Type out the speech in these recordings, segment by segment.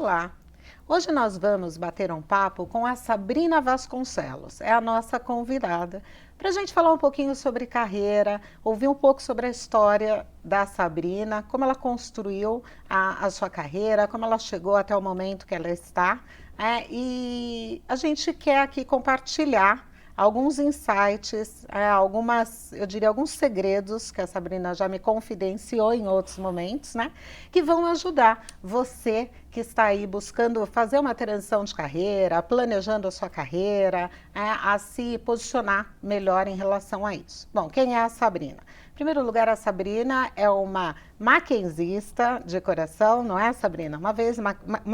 Olá! Hoje nós vamos bater um papo com a Sabrina Vasconcelos, é a nossa convidada, para a gente falar um pouquinho sobre carreira, ouvir um pouco sobre a história da Sabrina, como ela construiu a sua carreira, como ela chegou até o momento que ela está, e a gente quer aqui compartilhar alguns insights, eu diria alguns segredos que a Sabrina já me confidenciou em outros momentos, né? Que vão ajudar você que está aí buscando fazer uma transição de carreira, planejando a sua carreira, a se posicionar melhor em relação a isso. Bom, quem é a Sabrina? Em primeiro lugar, a Sabrina é uma maquenzista de coração, não é, Sabrina? Uma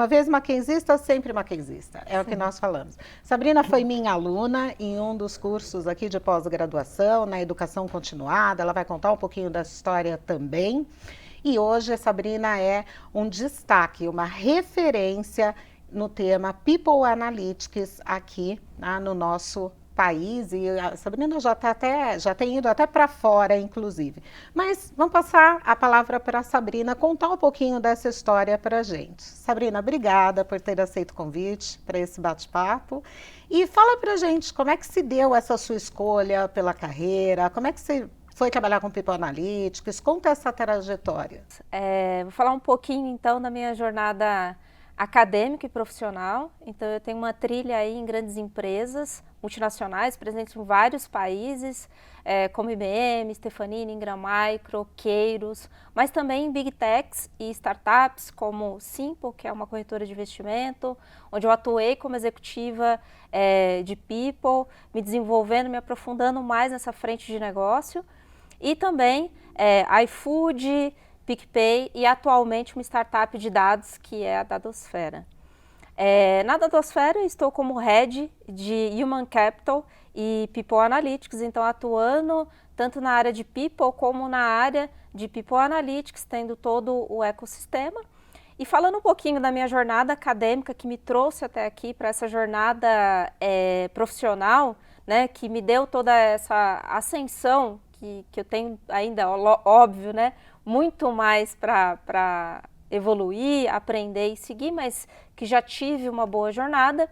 vez maquenzista, sempre maquenzista, é o que nós falamos. Sabrina foi minha aluna em um dos cursos aqui de pós-graduação, na educação continuada, ela vai contar um pouquinho dessa história também. E hoje a Sabrina é um destaque, uma referência no tema People Analytics aqui no nosso país, e a Sabrina já tem ido até para fora, inclusive. Mas vamos passar a palavra para a Sabrina contar um pouquinho dessa história para a gente. Sabrina, obrigada por ter aceito o convite para esse bate-papo. E fala para a gente como é que se deu essa sua escolha pela carreira, como é que você foi trabalhar com People Analytics, conta essa trajetória. Vou falar um pouquinho então da minha jornada acadêmica e profissional. Então eu tenho uma trilha aí em grandes empresas multinacionais, presentes em vários países, como IBM, Stefanini, Ingram Micro, Queiros, mas também em Big Techs e startups como Simple, que é uma corretora de investimento, onde eu atuei como executiva de People, me desenvolvendo, me aprofundando mais nessa frente de negócio. E também iFood, PicPay e atualmente uma startup de dados que é a Dadosfera. Na Dadosfera eu estou como Head de Human Capital e People Analytics, então atuando tanto na área de People como na área de People Analytics, tendo todo o ecossistema. E falando um pouquinho da minha jornada acadêmica que me trouxe até aqui para essa jornada profissional, né, que me deu toda essa ascensão que eu tenho ainda, óbvio, né, muito mais para evoluir, aprender e seguir, mas que já tive uma boa jornada.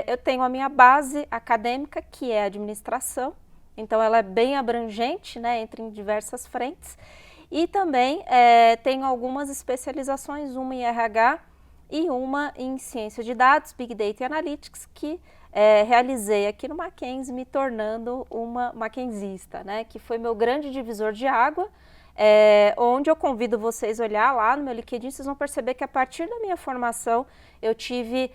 Eu tenho a minha base acadêmica, que é a administração, então ela é bem abrangente, né, entra em diversas frentes, e também tenho algumas especializações, uma em RH e uma em ciência de dados, Big Data e Analytics, que realizei aqui no Mackenzie, me tornando uma maquenzista, né, que foi meu grande divisor de água, onde eu convido vocês a olhar lá no meu LinkedIn, vocês vão perceber que a partir da minha formação eu tive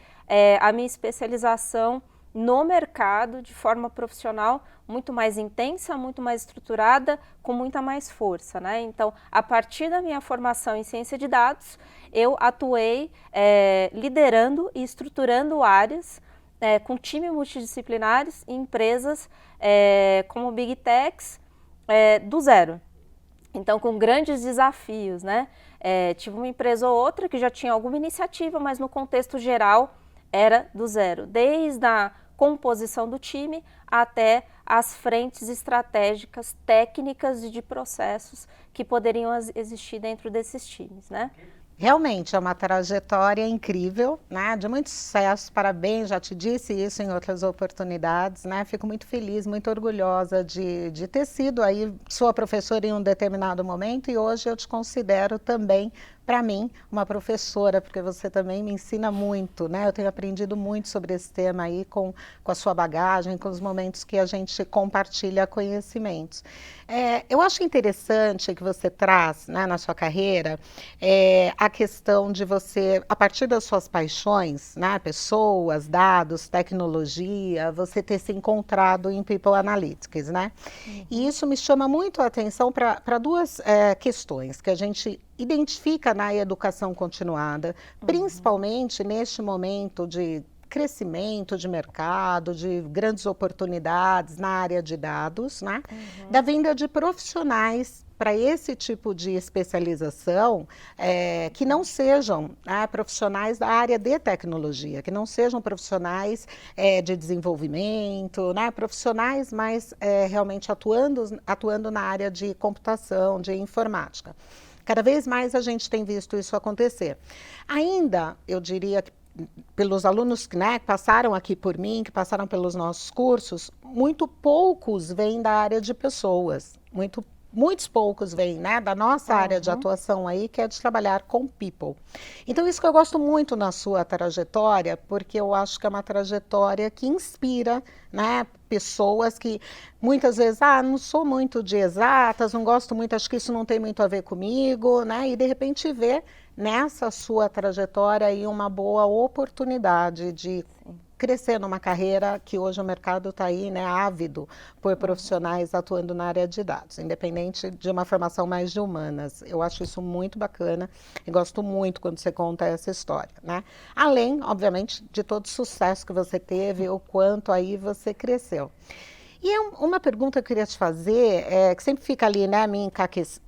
a minha especialização no mercado de forma profissional muito mais intensa, muito mais estruturada, com muita mais força, né? Então, a partir da minha formação em ciência de dados, eu atuei liderando e estruturando áreas com times multidisciplinares em empresas como Big Techs do zero. Então, com grandes desafios, né? Tive uma empresa ou outra que já tinha alguma iniciativa, mas no contexto geral era do zero. Desde a composição do time até as frentes estratégicas, técnicas e de processos que poderiam existir dentro desses times, né? Realmente é uma trajetória incrível, né? De muito sucesso, parabéns, já te disse isso em outras oportunidades, né? Fico muito feliz, muito orgulhosa de ter sido aí sua professora em um determinado momento e hoje eu te considero também, para mim, uma professora, porque você também me ensina muito, né? Eu tenho aprendido muito sobre esse tema aí com a sua bagagem, com os momentos que a gente compartilha conhecimentos. Eu acho interessante que você traz, né, na sua carreira, a questão de você, a partir das suas paixões, né, pessoas, dados, tecnologia, você ter se encontrado em People Analytics, né? E isso me chama muito a atenção para duas questões que a gente identifica na educação continuada, principalmente neste momento de crescimento de mercado, de grandes oportunidades na área de dados, né? Da vinda de profissionais para esse tipo de especialização que não sejam profissionais da área de tecnologia, que não sejam profissionais de desenvolvimento, né, profissionais mais realmente atuando na área de computação, de informática. Cada vez mais a gente tem visto isso acontecer. Ainda, eu diria que pelos alunos, né, que passaram aqui por mim, que passaram pelos nossos cursos, muito poucos vêm da área de pessoas, muitos poucos vêm, né, da nossa área de atuação aí, que é de trabalhar com people. Então, isso que eu gosto muito na sua trajetória, porque eu acho que é uma trajetória que inspira, né, pessoas que muitas vezes, não sou muito de exatas, não gosto muito, acho que isso não tem muito a ver comigo, né, e de repente vê nessa sua trajetória aí uma boa oportunidade de crescer numa carreira que hoje o mercado está aí, né, ávido por profissionais atuando na área de dados, independente de uma formação mais de humanas. Eu acho isso muito bacana e gosto muito quando você conta essa história, né? Além, obviamente, de todo o sucesso que você teve, o quanto aí você cresceu. E uma pergunta que eu queria te fazer, que sempre fica ali, né, me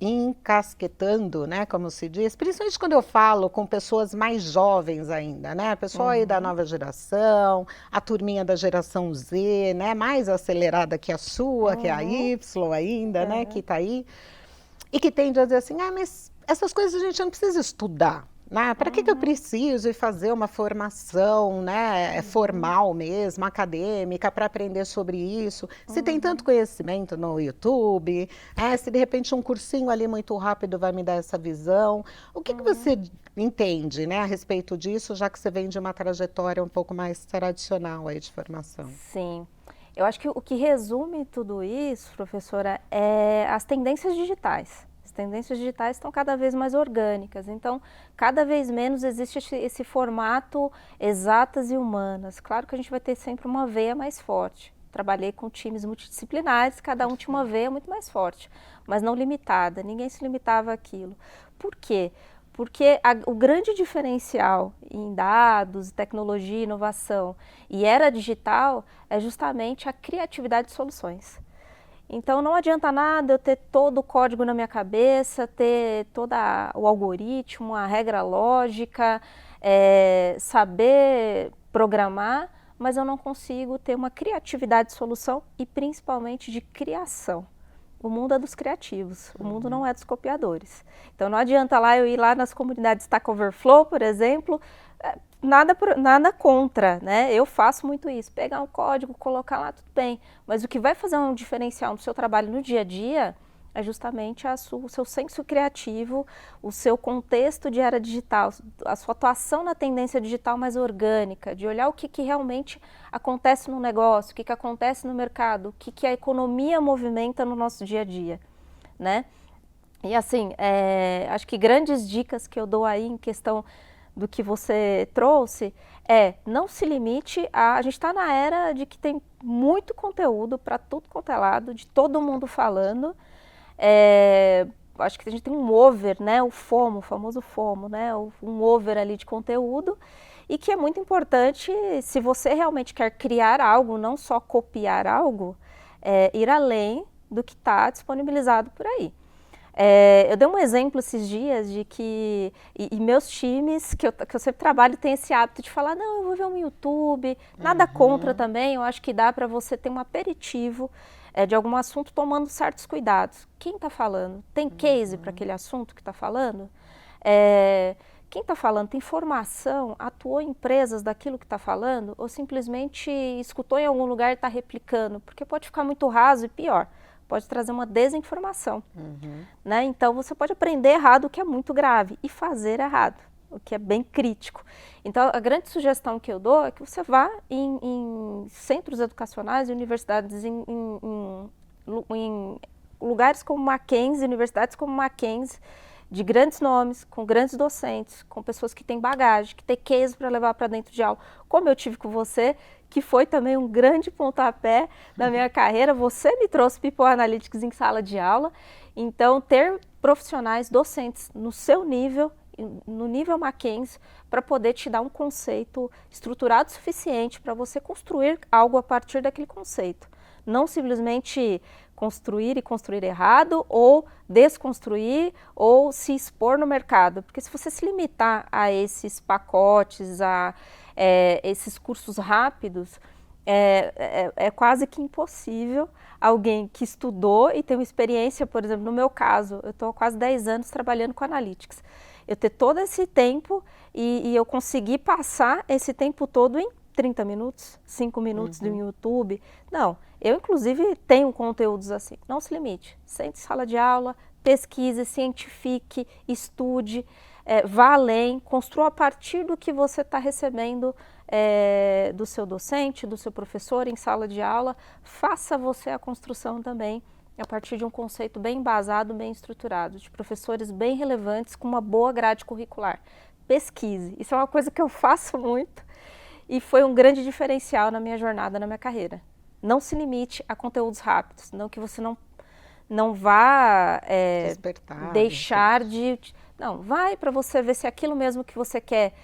encasquetando, né, como se diz, principalmente quando eu falo com pessoas mais jovens ainda, né, pessoal aí da nova geração, a turminha da geração Z, né, mais acelerada que a sua, que é a Y ainda, né, que está aí, e que tende a dizer assim, mas essas coisas a gente não precisa estudar. Né? Para que eu preciso ir fazer uma formação, né, formal mesmo, acadêmica, para aprender sobre isso? Se tem tanto conhecimento no YouTube, se de repente um cursinho ali muito rápido vai me dar essa visão. O que você entende, né, a respeito disso, já que você vem de uma trajetória um pouco mais tradicional aí de formação? Sim. Eu acho que o que resume tudo isso, professora, é as tendências digitais. As tendências digitais estão cada vez mais orgânicas, então cada vez menos existe esse formato exatas e humanas. Claro que a gente vai ter sempre uma veia mais forte. Trabalhei com times multidisciplinares, cada um tinha uma veia muito mais forte, mas não limitada, ninguém se limitava àquilo. Por quê? Porque o grande diferencial em dados, tecnologia, inovação e era digital é justamente a criatividade de soluções. Então não adianta nada eu ter todo o código na minha cabeça, ter todo o algoritmo, a regra lógica, saber programar, mas eu não consigo ter uma criatividade de solução e principalmente de criação. O mundo é dos criativos, o mundo não é dos copiadores. Então não adianta eu ir lá nas comunidades Stack Overflow, por exemplo, nada contra, né? Eu faço muito isso, pegar um código, colocar lá, tudo bem. Mas o que vai fazer um diferencial no seu trabalho no dia a dia é justamente o seu senso criativo, o seu contexto de era digital, a sua atuação na tendência digital mais orgânica, de olhar o que realmente acontece no negócio, o que acontece no mercado, o que a economia movimenta no nosso dia a dia, né? E assim, acho que grandes dicas que eu dou aí em questão do que você trouxe não se limite a gente está na era de que tem muito conteúdo para tudo quanto é lado, de todo mundo falando. Acho que a gente tem um over, né, o FOMO, o famoso FOMO, né, um over ali de conteúdo e que é muito importante se você realmente quer criar algo, não só copiar algo, ir além do que está disponibilizado por aí. Eu dei um exemplo esses dias de que meus times, que eu sempre trabalho, tem esse hábito de falar, não, eu vou ver um YouTube, nada contra também, eu acho que dá para você ter um aperitivo de algum assunto tomando certos cuidados. Quem está falando? Tem case para aquele assunto que está falando? Quem está falando tem formação, atuou em empresas daquilo que está falando ou simplesmente escutou em algum lugar e está replicando? Porque pode ficar muito raso e pior. Pode trazer uma desinformação, né? Então você pode aprender errado, o que é muito grave, e fazer errado, o que é bem crítico. Então a grande sugestão que eu dou é que você vá em centros educacionais e universidades, em lugares como Mackenzie, universidades como Mackenzie, de grandes nomes, com grandes docentes, com pessoas que têm bagagem, que têm case para levar para dentro de aula, como eu tive com você, que foi também um grande pontapé na minha carreira. Você me trouxe People Analytics em sala de aula, então ter profissionais docentes no seu nível, no nível Mackenzie, para poder te dar um conceito estruturado o suficiente para você construir algo a partir daquele conceito. Não simplesmente construir e construir errado, ou desconstruir, ou se expor no mercado. Porque se você se limitar a esses pacotes, a esses cursos rápidos, É quase que impossível alguém que estudou e tem uma experiência, por exemplo, no meu caso, eu estou há quase 10 anos trabalhando com Analytics. Eu ter todo esse tempo e eu conseguir passar esse tempo todo em 30 minutos, 5 minutos do YouTube. Não, eu inclusive tenho conteúdos assim. Não se limite, sente em sala de aula, pesquise, cientifique, estude, vá além, construa a partir do que você está recebendo do seu docente, do seu professor em sala de aula, faça você a construção também a partir de um conceito bem embasado, bem estruturado, de professores bem relevantes com uma boa grade curricular. Pesquise, isso é uma coisa que eu faço muito e foi um grande diferencial na minha jornada, na minha carreira. Não se limite a conteúdos rápidos, não que você não vá deixar de... Não, vai para você ver se é aquilo mesmo que você quer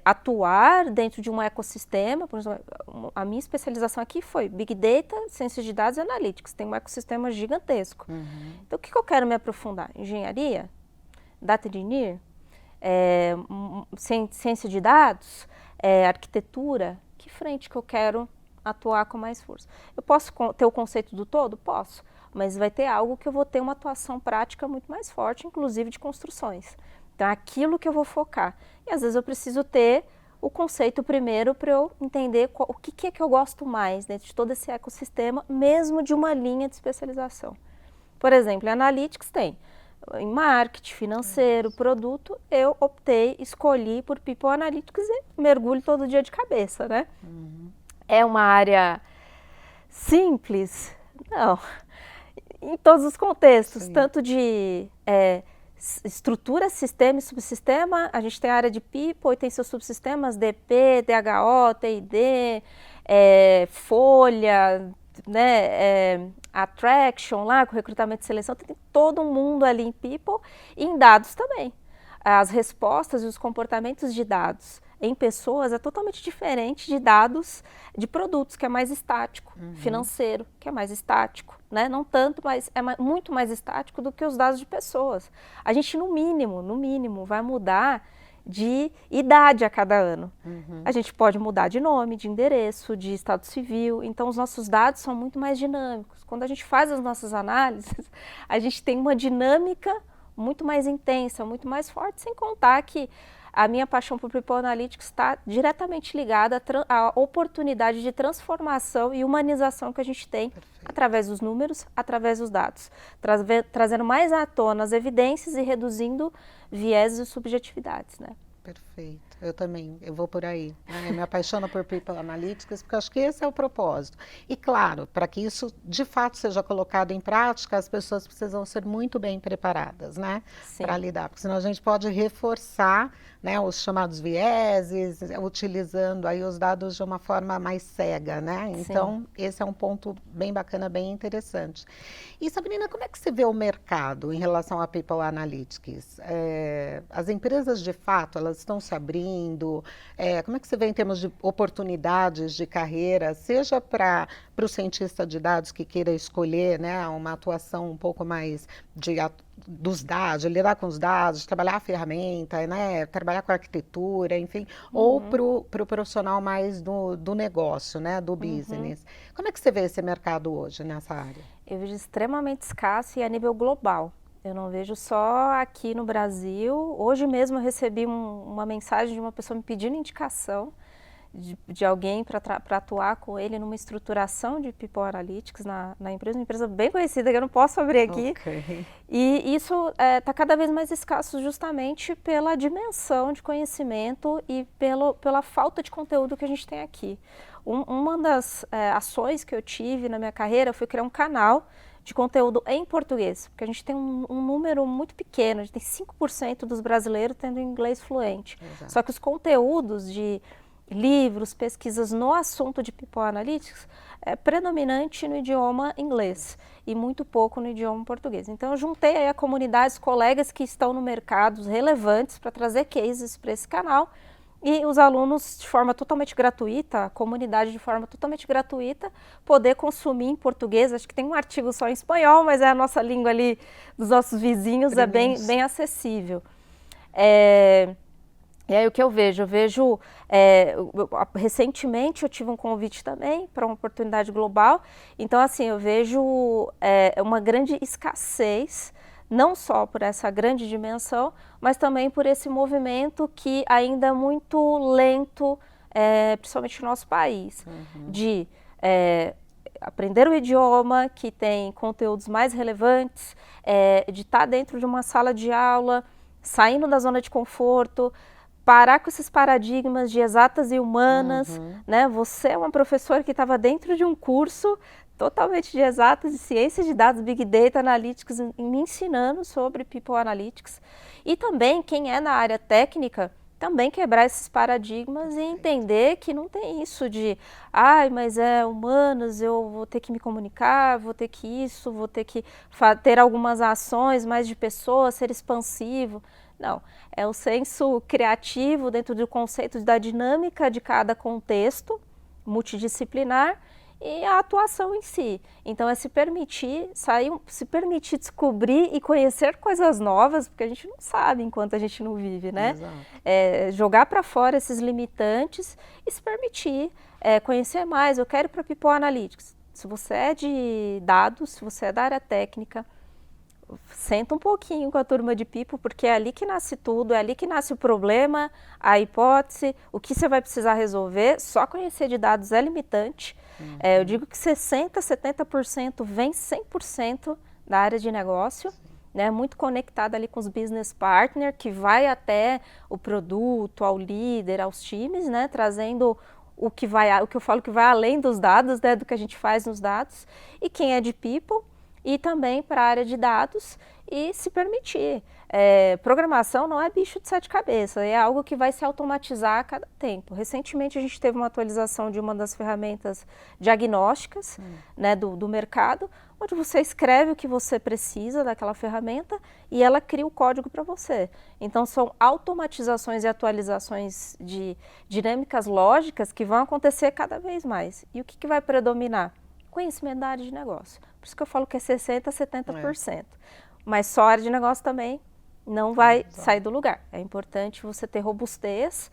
atuar dentro de um ecossistema. Por exemplo, a minha especialização aqui foi Big Data, Ciências de Dados e Analytics. Tem um ecossistema gigantesco. Então, o que eu quero me aprofundar? Engenharia? Data Engineer? Ciência de dados? Arquitetura? Que frente que eu quero atuar com mais força? Eu posso ter o conceito do todo? Posso. Mas vai ter algo que eu vou ter uma atuação prática muito mais forte, inclusive de construções. Então, é aquilo que eu vou focar. E às vezes eu preciso ter o conceito primeiro para eu entender o que é que eu gosto mais dentro de todo esse ecossistema, mesmo de uma linha de especialização. Por exemplo, em Analytics tem em marketing, financeiro, produto, eu escolhi por People Analytics e mergulho todo dia de cabeça, né? É uma área simples? Não. Em todos os contextos, tanto de estrutura, sistema e subsistema, a gente tem a área de People e tem seus subsistemas DP, DHO, TID, Folha, né, Attraction lá, com recrutamento e seleção, tem todo mundo ali em People e em dados também. As respostas e os comportamentos de dados em pessoas é totalmente diferente de dados de produtos, que é mais estático, financeiro, que é mais estático, né? Não tanto, mas é muito mais estático do que os dados de pessoas. A gente, no mínimo, vai mudar de idade a cada ano. A gente pode mudar de nome, de endereço, de estado civil, então os nossos dados são muito mais dinâmicos. Quando a gente faz as nossas análises, a gente tem uma dinâmica muito mais intensa, muito mais forte, sem contar que a minha paixão por People Analytics está diretamente ligada à oportunidade de transformação e humanização que a gente tem através dos números, através dos dados, trazendo mais à tona as evidências e reduzindo vieses e subjetividades, né? Perfeito. Eu também, eu vou por aí. Né? Eu me apaixono por People Analytics porque eu acho que esse é o propósito. E claro, para que isso de fato seja colocado em prática, as pessoas precisam ser muito bem preparadas, né? Para lidar, porque senão a gente pode reforçar, né, os chamados vieses, utilizando aí os dados de uma forma mais cega, né? Então, esse é um ponto bem bacana, bem interessante. E Sabrina, como é que você vê o mercado em relação a People Analytics? As empresas, de fato, elas estão se abrindo? Como é que você vê em termos de oportunidades de carreira, seja para o cientista de dados que queira escolher, né, uma atuação um pouco mais dos dados, lidar com os dados, trabalhar a ferramenta, né, trabalhar com a arquitetura, enfim, ou para o profissional mais do negócio, né, do business. Como é que você vê esse mercado hoje nessa área? Eu vejo extremamente escasso e a nível global. Eu não vejo só aqui no Brasil. Hoje mesmo eu recebi uma mensagem de uma pessoa me pedindo indicação de alguém para atuar com ele numa estruturação de People Analytics na empresa, uma empresa bem conhecida que eu não posso abrir aqui. E isso está cada vez mais escasso justamente pela dimensão de conhecimento e pela falta de conteúdo que a gente tem aqui. Uma das ações que eu tive na minha carreira foi criar um canal de conteúdo em português, porque a gente tem um número muito pequeno, a gente tem 5% dos brasileiros tendo inglês fluente. Exato. Só que os conteúdos de livros, pesquisas no assunto de People Analytics é predominante no idioma inglês e muito pouco no idioma português. Então eu juntei aí a comunidade, os colegas que estão no mercado, relevantes, para trazer cases para esse canal e os alunos de forma totalmente gratuita, a comunidade de forma totalmente gratuita, poder consumir em português. Acho que tem um artigo só em espanhol, mas é a nossa língua ali dos nossos vizinhos, é bem acessível. E aí o que eu vejo? Recentemente eu tive um convite também para uma oportunidade global, então assim, eu vejo uma grande escassez, não só por essa grande dimensão, mas também por esse movimento que ainda é muito lento, principalmente no nosso país, de aprender o idioma, que tem conteúdos mais relevantes, de estar dentro de uma sala de aula, saindo da zona de conforto, parar com esses paradigmas de exatas e humanas, né? Você é uma professora que estava dentro de um curso totalmente de exatas e ciências de dados, Big Data, Analytics, me ensinando sobre People Analytics. E também, quem é na área técnica, também quebrar esses paradigmas e entender que não tem isso de mas é humanos, eu vou ter que me comunicar, vou ter que isso, vou ter que ter algumas ações mais de pessoas, ser expansivo. Não, é o senso criativo dentro do conceito da dinâmica de cada contexto multidisciplinar e a atuação em si. Então é se permitir se permitir descobrir e conhecer coisas novas, porque a gente não sabe enquanto a gente não vive, né? Jogar para fora esses limitantes e se permitir conhecer mais. Eu quero ir para People Analytics. Se você é de dados, se você é da área técnica, senta um pouquinho com a turma de People, porque é ali que nasce tudo, é ali que nasce o problema, a hipótese, o que você vai precisar resolver. Só conhecer de dados é limitante. Eu digo que 60%, 70% vem 100% da área de negócio, né, muito conectada ali com os business partners, que vai até o produto, ao líder, aos times, né, trazendo o que eu falo que vai além dos dados, né, do que a gente faz nos dados. E quem é de People, e também para a área de dados e se permitir. Programação não é bicho de sete cabeças, é algo que vai se automatizar a cada tempo. Recentemente a gente teve uma atualização de uma das ferramentas diagnósticas, né, do mercado, onde você escreve o que você precisa daquela ferramenta e ela cria o código para você. Então são automatizações e atualizações de dinâmicas lógicas que vão acontecer cada vez mais. E o que vai predominar? Conhecimento da área de negócio. Por isso que eu falo que é 60%, 70%. Mas só a área de negócio também não vai sair do lugar. É importante você ter robustez,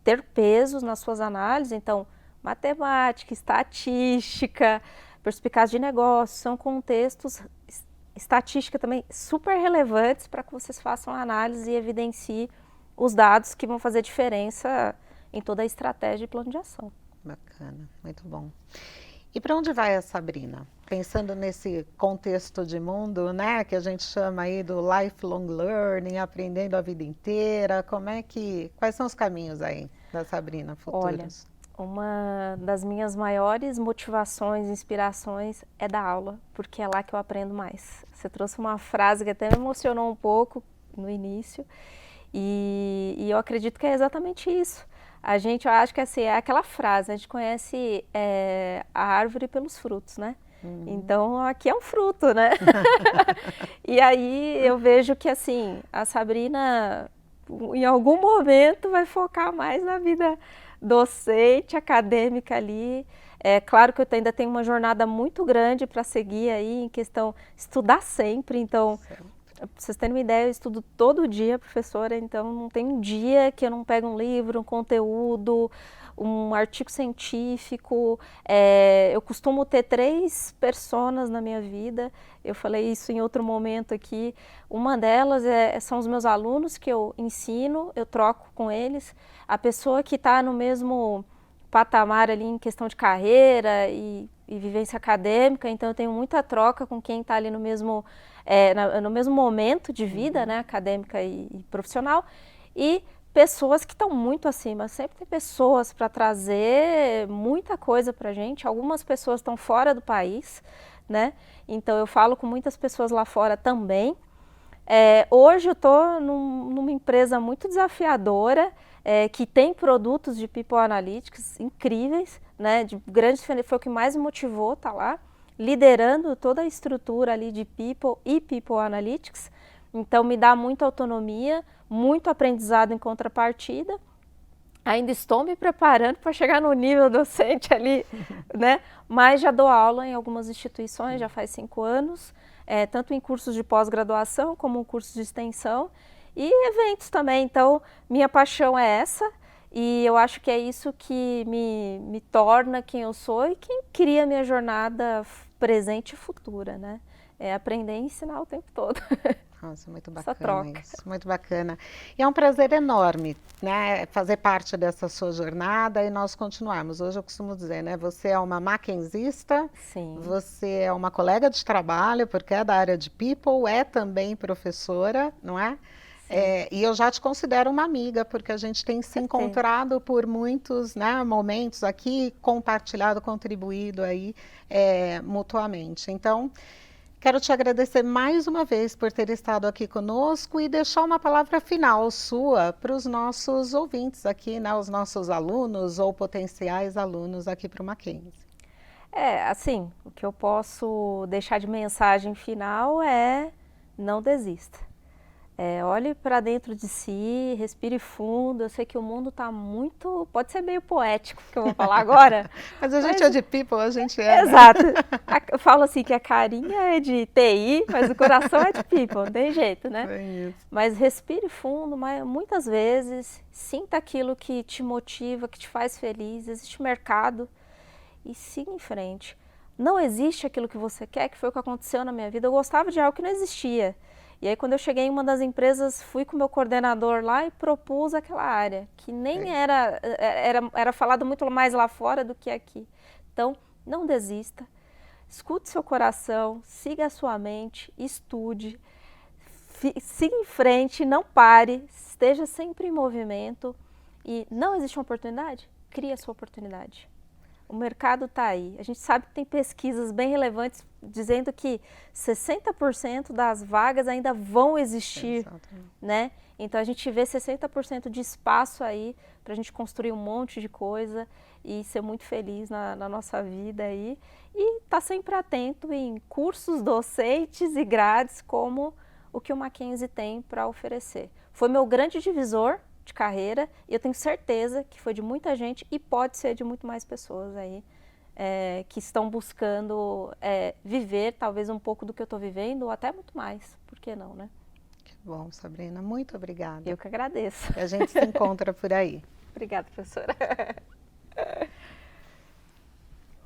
ter pesos nas suas análises. Então, matemática, estatística, perspicácia de negócio, são contextos, estatística também, super relevantes para que vocês façam a análise e evidenciem os dados que vão fazer diferença em toda a estratégia e plano de ação. Bacana, muito bom. E para onde vai a Sabrina? Pensando nesse contexto de mundo, né, que a gente chama aí do lifelong learning, aprendendo a vida inteira, quais são os caminhos aí da Sabrina futuros? Olha, uma das minhas maiores motivações, inspirações é dar aula, porque é lá que eu aprendo mais. Você trouxe uma frase que até me emocionou um pouco no início, e eu acredito que é exatamente isso. Eu acho que assim, é aquela frase, a gente conhece a árvore pelos frutos, né? Então, aqui é um fruto, né? E aí eu vejo que assim, a Sabrina, em algum momento, vai focar mais na vida docente, acadêmica ali. É claro que eu ainda tenho uma jornada muito grande para seguir aí em questão de estudar sempre, então... Pra vocês terem uma ideia, eu estudo todo dia, professora, então não tem um dia que eu não pego um livro, um conteúdo, um artigo científico. Eu costumo ter 3 personas na minha vida, eu falei isso em outro momento aqui. Uma delas são os meus alunos que eu ensino, eu troco com eles. A pessoa que está no mesmo patamar ali em questão de carreira e vivência acadêmica, então eu tenho muita troca com quem está ali no mesmo momento de vida, né, acadêmica e profissional, e pessoas que estão muito acima. Sempre tem pessoas para trazer muita coisa para a gente. Algumas pessoas estão fora do país, né, então eu falo com muitas pessoas lá fora também. Hoje eu estou numa empresa muito desafiadora, que tem produtos de People Analytics incríveis, né, de grandes, foi o que mais me motivou estar lá, liderando toda a estrutura ali de People e People Analytics. Então me dá muita autonomia, muito aprendizado em contrapartida. Ainda estou me preparando para chegar no nível docente ali, né? Mas já dou aula em algumas instituições, já faz 5 anos, tanto em cursos de pós-graduação como em cursos de extensão. E eventos também, então minha paixão é essa e eu acho que é isso que me torna quem eu sou e quem cria a minha jornada presente e futura, né? É aprender e ensinar o tempo todo. Nossa, muito Essa bacana troca. isso, muito bacana. E é um prazer enorme, né, fazer parte dessa sua jornada e nós continuarmos. Hoje eu costumo dizer, né, você é uma mackenzista, Sim, você é uma colega de trabalho, porque é da área de people, é também professora, não é? sim, E eu já te considero uma amiga, porque a gente tem se certeza. encontrado por muitos, né, momentos aqui, compartilhado, contribuído aí mutuamente. Então, quero te agradecer mais uma vez por ter estado aqui conosco e deixar uma palavra final sua para os nossos ouvintes aqui, né, os nossos alunos ou potenciais alunos aqui para o Mackenzie. Assim, o que eu posso deixar de mensagem final é não desista. Olhe para dentro de si, respire fundo. Eu sei que o mundo está muito, pode ser meio poético o que eu vou falar agora, Mas a gente mas é de people, a gente é, né? exato. Eu falo assim que a carinha é de TI, mas o coração é de people, não tem jeito, né? É isso. Mas respire fundo, mas muitas vezes sinta aquilo que te motiva, que te faz feliz. Existe mercado e siga em frente. Não existe aquilo que você quer, que foi o que aconteceu na minha vida. Eu gostava de algo que não existia. E aí, quando eu cheguei em uma das empresas, fui com o meu coordenador lá e propus aquela área, que nem É. era falado muito mais lá fora do que aqui. Então, não desista, escute seu coração, siga a sua mente, estude, siga em frente, não pare, esteja sempre em movimento. E não existe uma oportunidade? Crie a sua oportunidade. O mercado está aí. A gente sabe que tem pesquisas bem relevantes dizendo que 60% das vagas ainda vão existir, Exatamente. né? Então a gente vê 60% de espaço aí para a gente construir um monte de coisa e ser muito feliz na nossa vida aí. E estar sempre atento em cursos docentes e grades como o que o Mackenzie tem para oferecer. Foi meu grande divisor de carreira e eu tenho certeza que foi de muita gente e pode ser de muito mais pessoas aí que estão buscando viver talvez um pouco do que eu estou vivendo ou até muito mais, por que não, né? Que bom, Sabrina, muito obrigada. Eu que agradeço. E a gente se encontra por aí. Obrigada, professora.